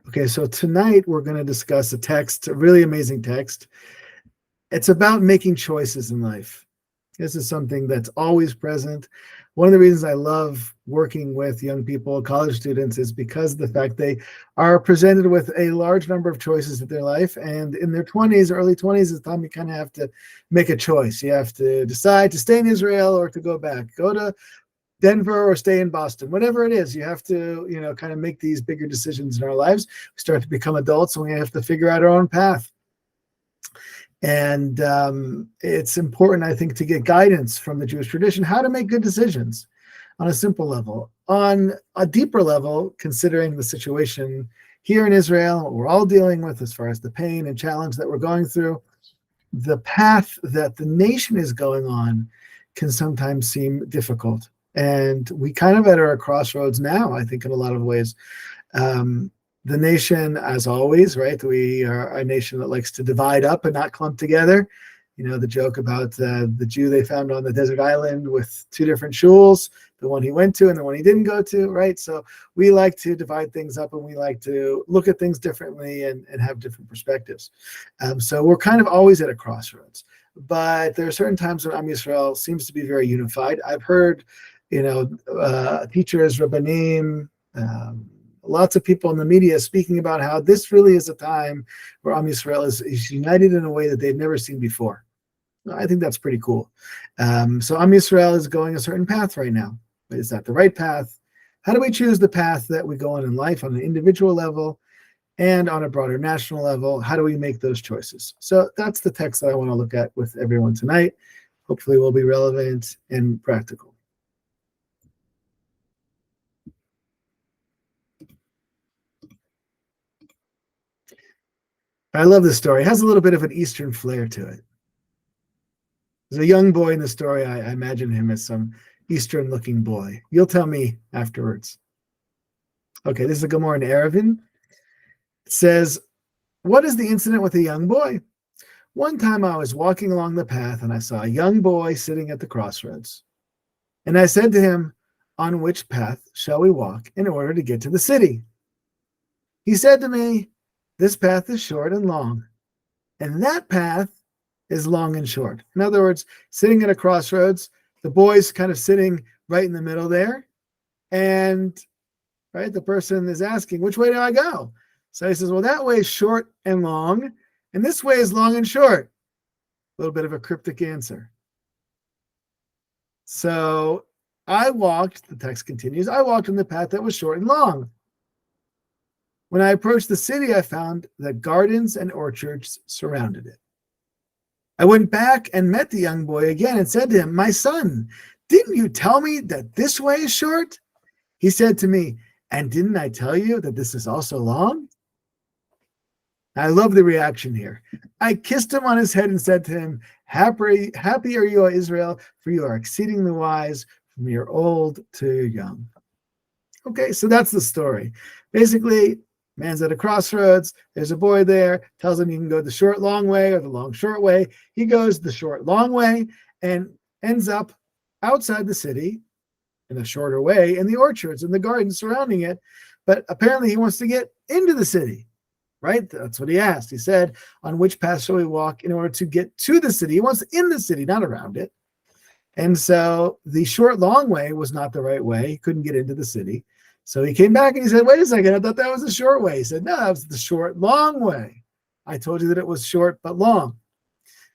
Okay, so tonight we're going to discuss a text, a really amazing text. It's about making choices in life. This is something that's always present. One of the reasons I love working with young people, college students, is because of the fact they are presented with a large number of choices in their life. And in their 20s, early 20s, is the time you kind of have to make a choice. You have to decide to stay in Israel or to go back, go to Denver or stay in Boston, whatever it is. You have to, kind of make these bigger decisions in our lives. We start to become adults and we have to figure out our own path. And it's important, I think, to get guidance from the Jewish tradition, how to make good decisions on a simple level. On a deeper level, considering the situation here in Israel, what we're all dealing with as far as the pain and challenge that we're going through, the path that the nation is going on can sometimes seem difficult. And we kind of are at a crossroads now, I think, in a lot of ways. The nation, as always, right? We are a nation that likes to divide up and not clump together. The joke about the Jew they found on the desert island with two different shuls, the one he went to and the one he didn't go to, right? So we like to divide things up and we like to look at things differently and have different perspectives. So we're kind of always at a crossroads. But there are certain times when Am Yisrael seems to be very unified. I've heard, teachers, rabbanim, lots of people in the media speaking about how this really is a time where Am Yisrael is united in a way that they've never seen before. I think that's pretty cool. So Am Yisrael is going a certain path right now. Is that the right path? How do we choose the path that we go on in life on an individual level and on a broader national level? How do we make those choices? So that's the text that I want to look at with everyone tonight. Hopefully will be relevant and practical. I love this story. It has a little bit of an Eastern flair to it. There's a young boy in the story. I imagine him as some Eastern-looking boy. You'll tell me afterwards. Okay, this is a Gemara in Eruvin. It says, what is the incident with a young boy? One time I was walking along the path and I saw a young boy sitting at the crossroads. And I said to him, on which path shall we walk in order to get to the city? He said to me, this path is short and long, and that path is long and short. In other words, sitting at a crossroads, the boy's kind of sitting right in the middle there, and right, the person is asking, which way do I go? So he says, well, that way is short and long, and this way is long and short. A little bit of a cryptic answer. So I walked, the text continues, I walked on the path that was short and long. When I approached the city, I found that gardens and orchards surrounded it. I went back and met the young boy again and said to him, my son, didn't you tell me that this way is short? He said to me, and didn't I tell you that this is also long? I love the reaction here. I kissed him on his head and said to him, happy are you, O Israel, for you are exceedingly wise from your old to your young. Okay, so that's the story. Basically, man's at a crossroads. There's a boy there, tells him you can go the short, long way or the long, short way. He goes the short, long way and ends up outside the city in a shorter way in the orchards and the gardens surrounding it. But apparently he wants to get into the city, right? That's what he asked. He said, on which path shall we walk in order to get to the city? He wants in the city, not around it. And so the short, long way was not the right way. He couldn't get into the city. So he came back and he said, wait a second, I thought that was the short way. He said, no, that was the short, long way. I told you that it was short but long.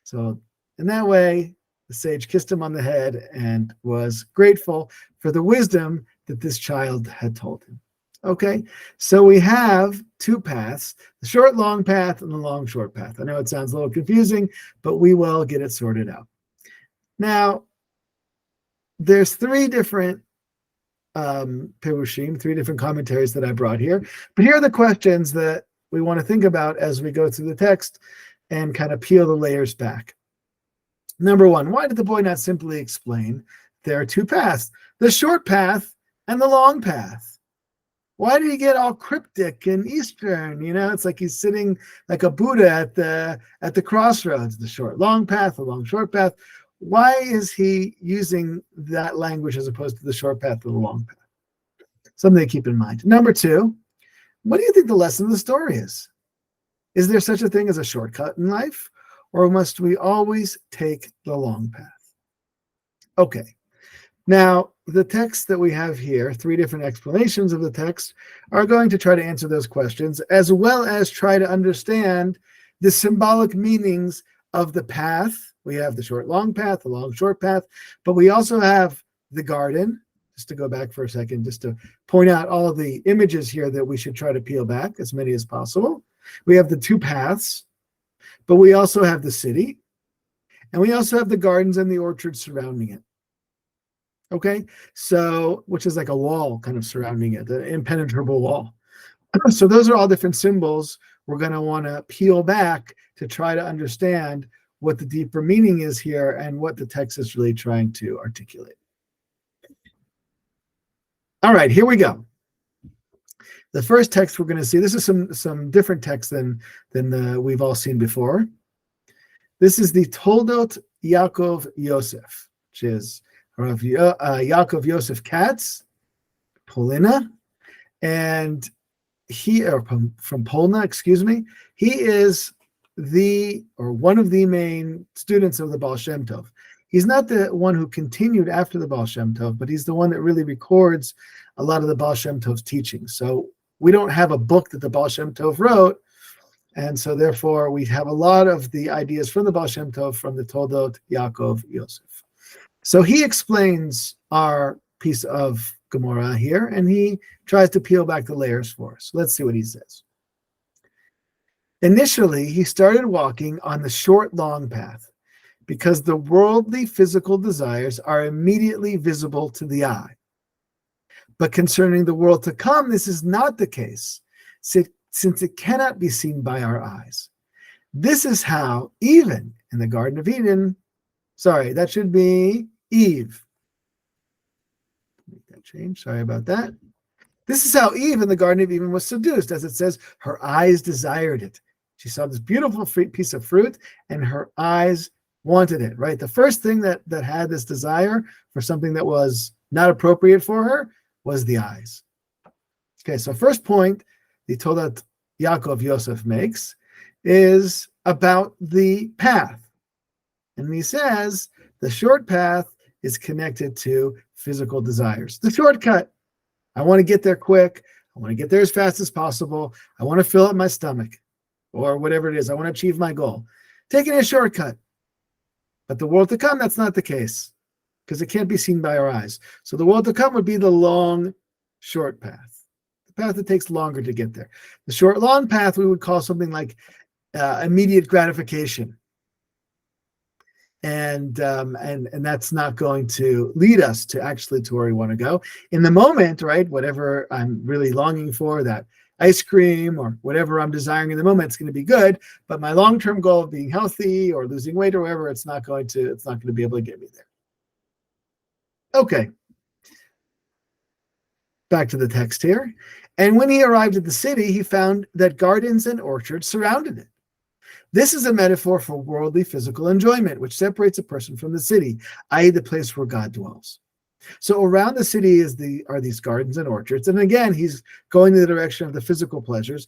So in that way, the sage kissed him on the head and was grateful for the wisdom that this child had told him. Okay, so we have two paths, the short, long path and the long, short path. I know it sounds a little confusing, but we will get it sorted out. Now, there's three different Perushim, three different commentaries that I brought here. But here are the questions that we want to think about as we go through the text and kind of peel the layers back. Number one, why did the boy not simply explain there are two paths, the short path and the long path? Why did he get all cryptic and Eastern? It's like he's sitting like a Buddha at the crossroads, the short, long path, the long, short path. Why is he using that language as opposed to the short path or the long path? Something to keep in mind. Number two, What do you think the lesson of the story is? Is there such a thing as a shortcut in life, or must we always take the long path? Okay. Now, the text that we have here, 3 different explanations of the text, are going to try to answer those questions, as well as try to understand the symbolic meanings of the path. We have the short, long path, the long, short path, but we also have the garden. Just to go back for a second, just to point out all of the images here that we should try to peel back, as many as possible. We have the 2 paths, but we also have the city, and we also have the gardens and the orchards surrounding it. Okay, so which is like a wall kind of surrounding it, the impenetrable wall. So those are all different symbols we're going to want to peel back to try to understand what the deeper meaning is here and what the text is really trying to articulate. All right, here we go. The first text we're going to see, this is some different text than we've all seen before. This is the Toldot Yaakov Yosef, which is Rav Yaakov Yosef Katz, Polina, and he, or from Polna, excuse me, he is one of the main students of the Baal Shem Tov. He's not the one who continued after the Baal Shem Tov, but he's the one that really records a lot of the Baal Shem Tov's teachings. So we don't have a book that the Baal Shem Tov wrote, and so therefore we have a lot of the ideas from the Baal Shem Tov from the Toldot Yaakov Yosef. So he explains our piece of Gemara here, and he tries to peel back the layers for us. Let's see what he says. Initially, he started walking on the short, long path because the worldly physical desires are immediately visible to the eye. But concerning the world to come, this is not the case, since it cannot be seen by our eyes. This is how, even in the Garden of Eden, that should be Eve. Make that change. Sorry about that. This is how Eve in the Garden of Eden was seduced, as it says, her eyes desired it. She saw this beautiful piece of fruit, and her eyes wanted it, right? The first thing that had this desire for something that was not appropriate for her was the eyes. Okay, so first point the Toldot Yaakov Yosef makes is about the path. And he says the short path is connected to physical desires. The shortcut. I want to get there quick. I want to get there as fast as possible. I want to fill up my stomach or whatever it is. I want to achieve my goal. Taking a shortcut. But the world to come, that's not the case because it can't be seen by our eyes. So the world to come would be the long, short path, the path that takes longer to get there. The short, long path we would call something like immediate gratification. And that's not going to lead us to actually to where we want to go. In the moment, right, whatever I'm really longing for, that ice cream or whatever I'm desiring in the moment, it's going to be good. But my long-term goal of being healthy or losing weight or whatever, it's not going to be able to get me there. Okay. Back to the text here. And when he arrived at the city, he found that gardens and orchards surrounded it. This is a metaphor for worldly physical enjoyment, which separates a person from the city, i.e. the place where God dwells. So around the city are these gardens and orchards. And again, he's going in the direction of the physical pleasures.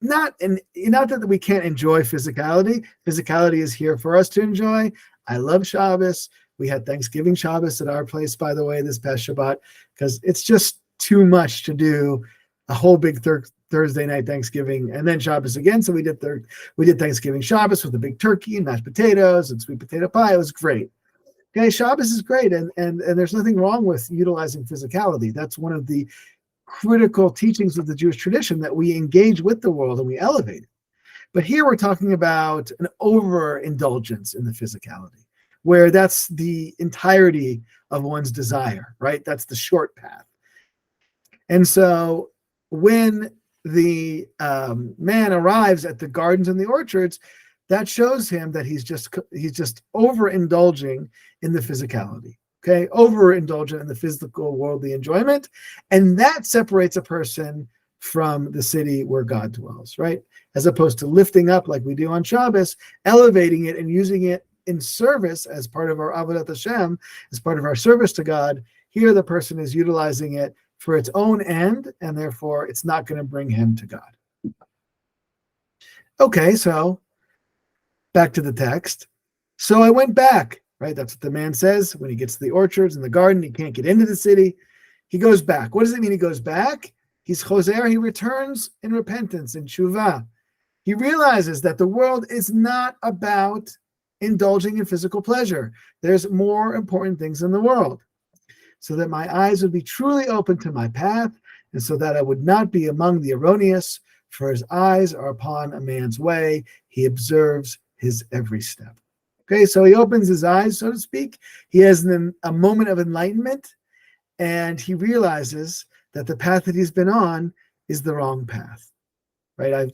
Not that we can't enjoy physicality. Physicality is here for us to enjoy. I love Shabbos. We had Thanksgiving Shabbos at our place, by the way, this past Shabbat, because it's just too much to do a whole big Thursday night Thanksgiving and then Shabbos again. So we did Thanksgiving Shabbos with a big turkey and mashed potatoes and sweet potato pie. It was great. Okay, Shabbos is great, and there's nothing wrong with utilizing physicality. That's one of the critical teachings of the Jewish tradition, that we engage with the world and we elevate it. But here we're talking about an overindulgence in the physicality, where that's the entirety of one's desire, right? That's the short path. And so when the man arrives at the gardens and the orchards, that shows him that he's just overindulging in the physicality, okay? Overindulgent in the physical worldly enjoyment. And that separates a person from the city where God dwells, right? As opposed to lifting up like we do on Shabbos, elevating it and using it in service as part of our Avodat Hashem, as part of our service to God. Here the person is utilizing it for its own end, and therefore it's not going to bring him to God. Okay, so back to the text. So I went back, right? That's what the man says when he gets to the orchards and the garden. He can't get into the city. He goes back. What does it mean he goes back? He's choser. He returns in repentance, in tshuva. He realizes that the world is not about indulging in physical pleasure. There's more important things in the world. So that my eyes would be truly open to my path, and so that I would not be among the erroneous, for his eyes are upon a man's way. He observes his every step. Okay, so he opens his eyes, so to speak. He has a moment of enlightenment, and he realizes that the path that he's been on is the wrong path, right?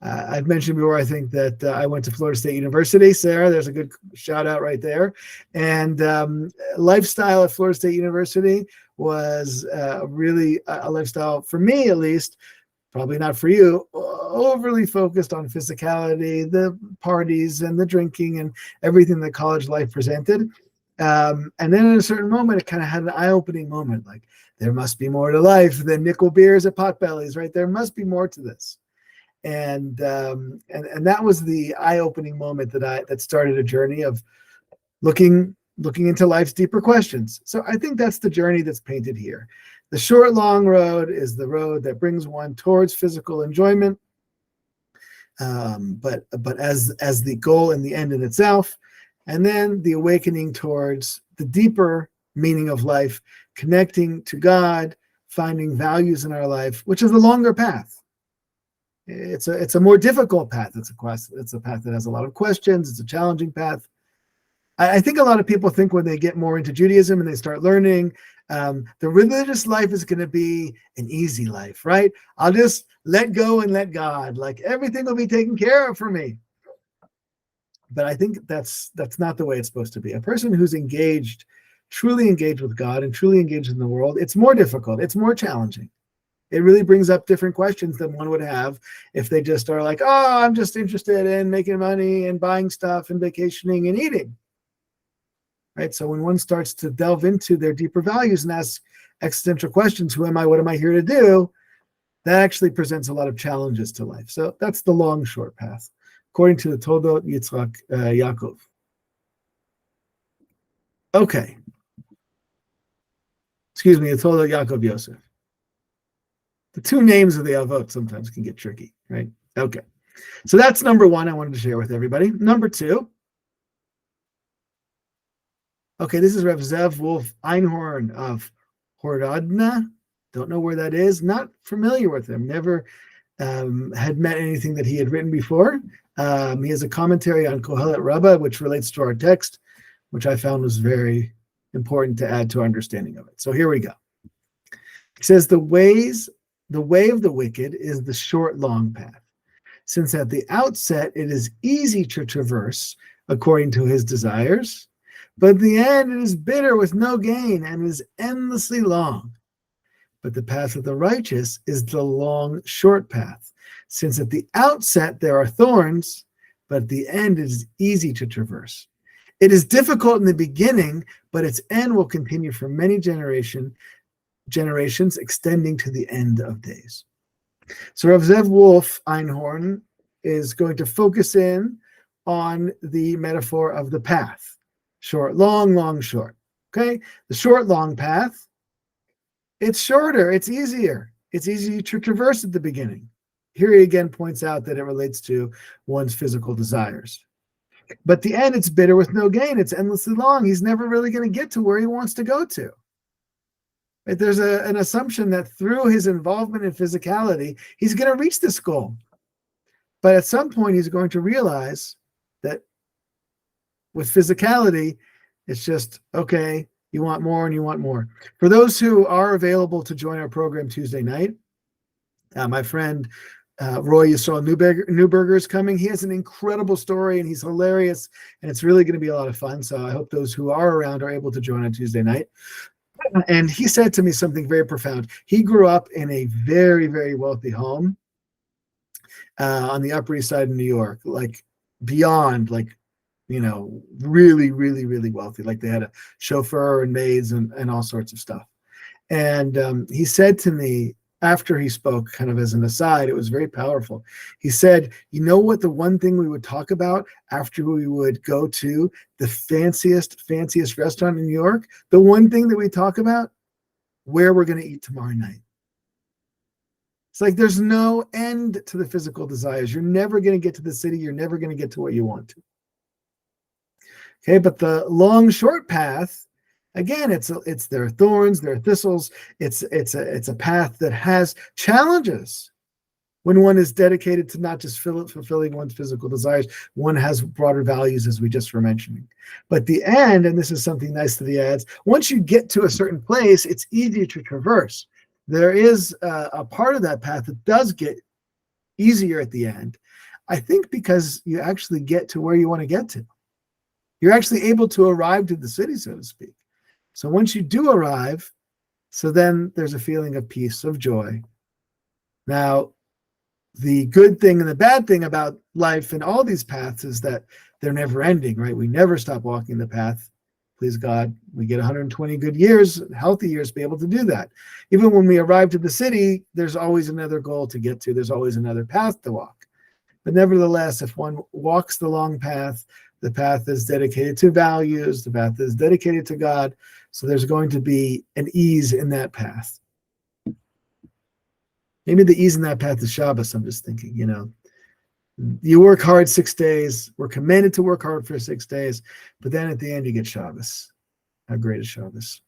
I've mentioned before, I think, that I went to Florida State University. Sarah, there's a good shout out right there. And lifestyle at Florida State University was really a lifestyle, for me at least, probably not for you, overly focused on physicality, the parties and the drinking and everything that college life presented. And then in a certain moment, it kind of had an eye-opening moment, like there must be more to life than nickel beers at Potbellies, right? There must be more to this. And that was the eye-opening moment that started a journey of looking into life's deeper questions. So I think that's the journey that's painted here. The short, long road is the road that brings one towards physical enjoyment, but as the goal and the end in itself, and then the awakening towards the deeper meaning of life, connecting to God, finding values in our life, which is the longer path. It's a more difficult path. It's a path that has a lot of questions. It's a challenging path. I think a lot of people think when they get more into Judaism and they start learning, the religious life is going to be an easy life, right? I'll just let go and let God. Like everything will be taken care of for me. But I think that's not the way it's supposed to be. A person who's truly engaged with God and truly engaged in the world, it's more difficult. It's more challenging. It really brings up different questions than one would have if they just are like, oh, I'm just interested in making money and buying stuff and vacationing and eating. Right? So when one starts to delve into their deeper values and ask existential questions, who am I? What am I here to do? That actually presents a lot of challenges to life. So that's the long, short path, according to the Toldot Yitzchak Yaakov. Okay. Excuse me, the Toldot Yaakov Yosef. The two names of the Avot sometimes can get tricky, right? Okay. So that's number one I wanted to share with everybody. Number two. Okay, this is Rav Zev Wolf Einhorn of Horodna. Don't know where that is. Not familiar with him. Never had met anything that he had written before. He has a commentary on Kohelet Rabbah, which relates to our text, which I found was very important to add to our understanding of it. So here we go. He says, the way of the wicked is the short, long path, since at the outset it is easy to traverse according to his desires, but at the end it is bitter with no gain and is endlessly long. But the path of the righteous is the long, short path, since at the outset there are thorns, but at the end it is easy to traverse. It is difficult in the beginning, but its end will continue for many generations extending to the end of days. So Rav Zev Wolf Einhorn is going to focus in on the metaphor of the path. Short, long, long, short. Okay? The short, long path, it's shorter, it's easier. It's easy to traverse at the beginning. Here he again points out that it relates to one's physical desires. But the end, it's bitter with no gain. It's endlessly long. He's never really going to get to where he wants to go to. Right? There's an assumption that through his involvement in physicality, he's going to reach this goal. But at some point, he's going to realize that with physicality, it's just, okay, you want more and you want more. For those who are available to join our program Tuesday night, my friend Roy Yisrael Newberger is coming. He has an incredible story and he's hilarious, and it's really going to be a lot of fun. So I hope those who are around are able to join on Tuesday night. And he said to me something very profound. He grew up in a very, very wealthy home on the Upper East Side of New York, like beyond, like, you know, really, really, really wealthy. Like they had a chauffeur and maids and all sorts of stuff. And he said to me, after he spoke, kind of as an aside, it was very powerful. He said, you know what, the one thing we would talk about after we would go to the fanciest restaurant in New York, the one thing that we talk about, where we're going to eat tomorrow night. It's like there's no end to the physical desires. You're never going to get to the city. You're never going to get to what you want to. Okay, but the long, short path, again, it's there are thorns, there are thistles. It's a path that has challenges. When one is dedicated to not just fulfilling one's physical desires, one has broader values, as we just were mentioning. But the end, and this is something nice that he adds, once you get to a certain place, it's easier to traverse. There is a part of that path that does get easier at the end, I think, because you actually get to where you want to get to. You're actually able to arrive to the city, so to speak. So once you do arrive, so then there's a feeling of peace, of joy. Now, the good thing and the bad thing about life and all these paths is that they're never ending, right? We never stop walking the path. Please God, we get 120 good years, healthy years, to be able to do that. Even when we arrive to the city, there's always another goal to get to. There's always another path to walk. But nevertheless, if one walks the long path, the path is dedicated to values, the path is dedicated to God. So there's going to be an ease in that path. Maybe the ease in that path is Shabbos, I'm just thinking, you work hard 6 days. We're commanded to work hard for 6 days, but then at the end you get Shabbos. How great is Shabbos?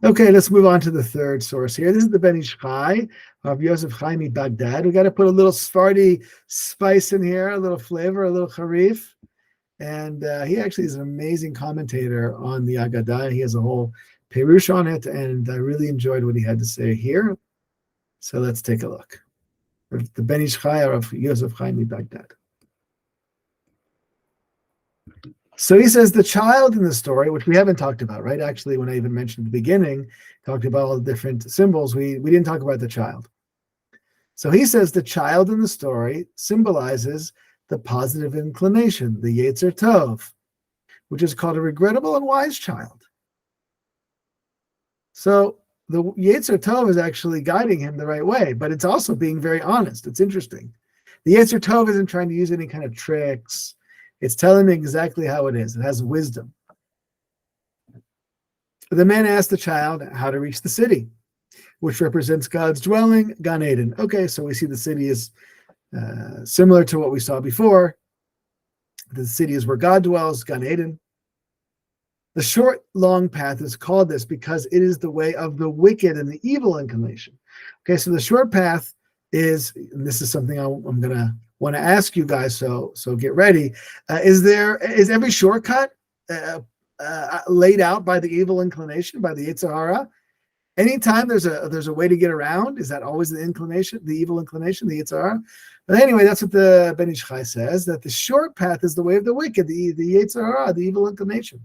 Okay, let's move on to the third source here. This is the Ben Ish Chai of Yosef Chaimi Baghdad. We got to put a little Sephardi spice in here, a little flavor, a little harif. And he actually is an amazing commentator on the Agadah. He has a whole perush on it, and I really enjoyed what he had to say here. So let's take a look. The Ben Ish Chai of Yosef Chaimi Baghdad. So he says the child in the story, which we haven't talked about, right? Actually, when I even mentioned at the beginning, talked about all the different symbols, we didn't talk about the child. So he says the child in the story symbolizes the positive inclination, the Yetzer Tov, which is called a regrettable and wise child. So the Yetzer Tov is actually guiding him the right way, but it's also being very honest. It's interesting. The Yetzer Tov isn't trying to use any kind of tricks. It's telling me exactly how it is. It has wisdom. The man asked the child how to reach the city, which represents God's dwelling, Gan Eden. Okay, so we see the city is similar to what we saw before. The city is where God dwells, Gan Eden. The short, long path is called this because it is the way of the wicked and the evil inclination. Okay, so the short path is, and this is something I'm going to want to ask you guys, so get ready. Is every shortcut laid out by the evil inclination, by the Yetzer Hara? Anytime there's a way to get around, is that always the inclination, the evil inclination, the Yetzer Hara? But anyway, that's what the Ben Ish Chai says, that the short path is the way of the wicked, the Yetzer Hara, the evil inclination.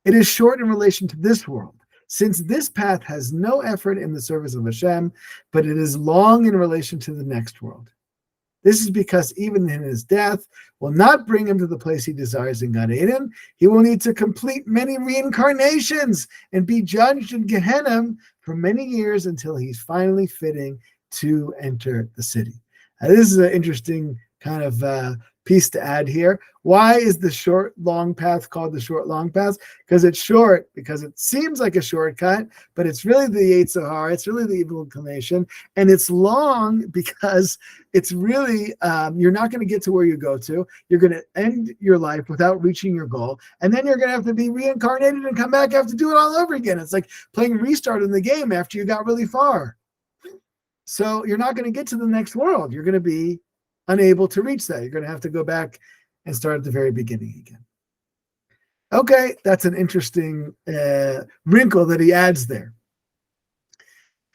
It is short in relation to this world, since this path has no effort in the service of Hashem, but it is long in relation to the next world. This is because even in his death will not bring him to the place he desires in Gan Eden. He will need to complete many reincarnations and be judged in Gehenna for many years until he's finally fitting to enter the city. Now, this is an interesting kind of piece to add here. Why is the short, long path called the short, long path? Because it's short, because it seems like a shortcut, but it's really the Yetzer Hara, it's really the evil inclination, and it's long because it's really, you're not going to get to where you go to. You're going to end your life without reaching your goal, and then you're going to have to be reincarnated and come back, have to do it all over again. It's like playing restart in the game after you got really far. So you're not going to get to the next world. You're going to be unable to reach that. You're going to have to go back and start at the very beginning again. Okay, that's an interesting wrinkle that he adds there.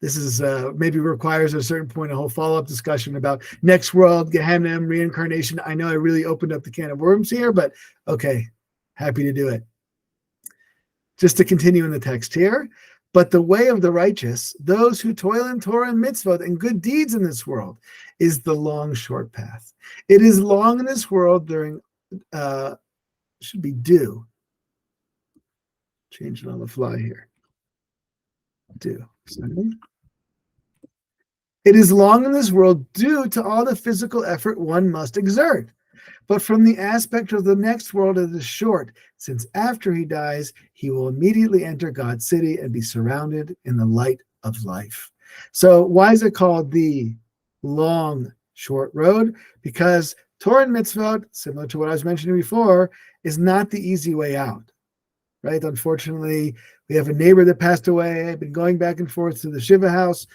This is maybe requires at a certain point a whole follow-up discussion about next world, Gehenna, reincarnation. I know I really opened up the can of worms here, but okay, happy to do it. Just to continue in the text here. But the way of the righteous, those who toil in Torah and mitzvot and good deeds in this world, is the long, short path. It is long in this world during, should be due. Change it on the fly here. do. Sorry. It is long in this world due to all the physical effort one must exert. But from the aspect of the next world, it is short, since after he dies, he will immediately enter God's city and be surrounded in the light of life. So why is it called the long, short road? Because Torah and mitzvot, similar to what I was mentioning before, is not the easy way out, right? Unfortunately, we have a neighbor that passed away. I've been going back and forth to the Shiva house.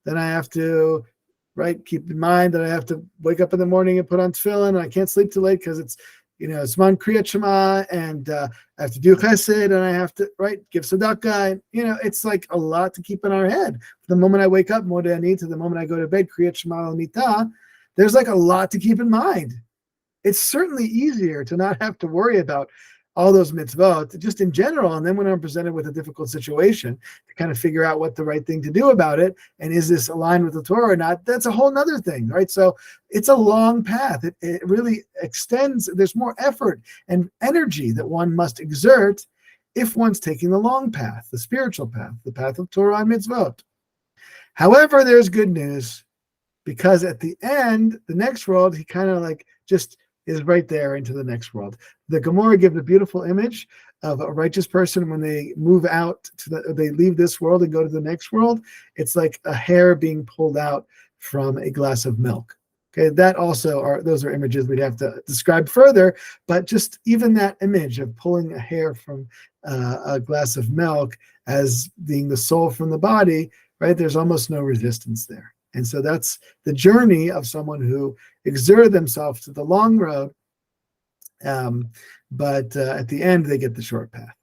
Then I have to, right, keep in mind that I have to wake up in the morning and put on tefillin, and I can't sleep too late because it's, Zman Kriyat Shema, and I have to do chesed, and I have to, right, give tzedakah. And, it's like a lot to keep in our head. From the moment I wake up, Modeh Ani, to the moment I go to bed, Kriyat Shema al Mitah, there's like a lot to keep in mind. It's certainly easier to not have to worry about all those mitzvot just in general. And then when I'm presented with a difficult situation, to kind of figure out what the right thing to do about it, and is this aligned with the Torah or not, that's a whole nother thing, right? So it's a long path. It really extends. There's more effort and energy that one must exert if one's taking the long path, the spiritual path, the path of Torah and mitzvot. However, there's good news, because at the end, the next world, he kind of like just is right there into the next world. The Gemara gives a beautiful image of a righteous person when they move out they leave this world and go to the next world. It's like a hair being pulled out from a glass of milk. Okay, that also those are images we'd have to describe further, but just even that image of pulling a hair from a glass of milk as being the soul from the body, right? There's almost no resistance there. And so that's the journey of someone who exerted themselves to the long road, but at the end, they get the short path.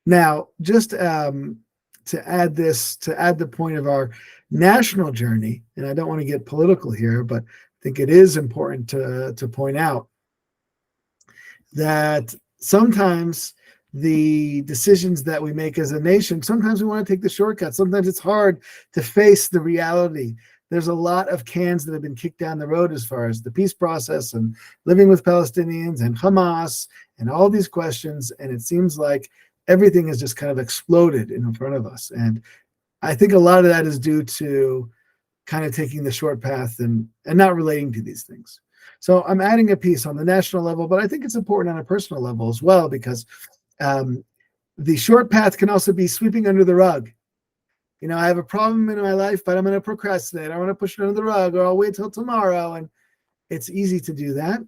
Now, just to add the point of our national journey, and I don't want to get political here, but I think it is important to point out that sometimes the decisions that we make as a nation, sometimes we want to take the shortcut. Sometimes it's hard to face the reality. There's a lot of cans that have been kicked down the road as far as the peace process and living with Palestinians and Hamas and all these questions. And it seems like everything has just kind of exploded in front of us. And I think a lot of that is due to kind of taking the short path and not relating to these things. So I'm adding a piece on the national level, but I think it's important on a personal level as well, because the short path can also be sweeping under the rug. I have a problem in my life, but I'm going to procrastinate. I want to push it under the rug, or I'll wait till tomorrow. And it's easy to do that.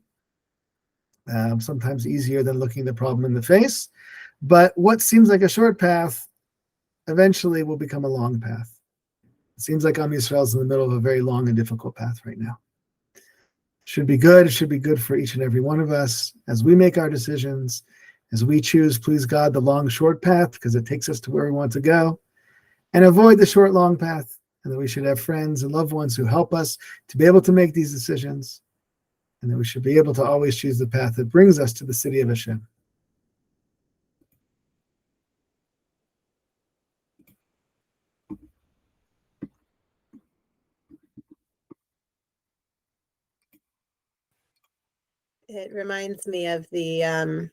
Sometimes easier than looking the problem in the face. But what seems like a short path eventually will become a long path. It seems like Am Yisrael is in the middle of a very long and difficult path right now. Should be good. It should be good for each and every one of us as we make our decisions, as we choose, please God, the long, short path, because it takes us to where we want to go, and avoid the short, long path. And that we should have friends and loved ones who help us to be able to make these decisions. And that we should be able to always choose the path that brings us to the city of Hashem. It reminds me of the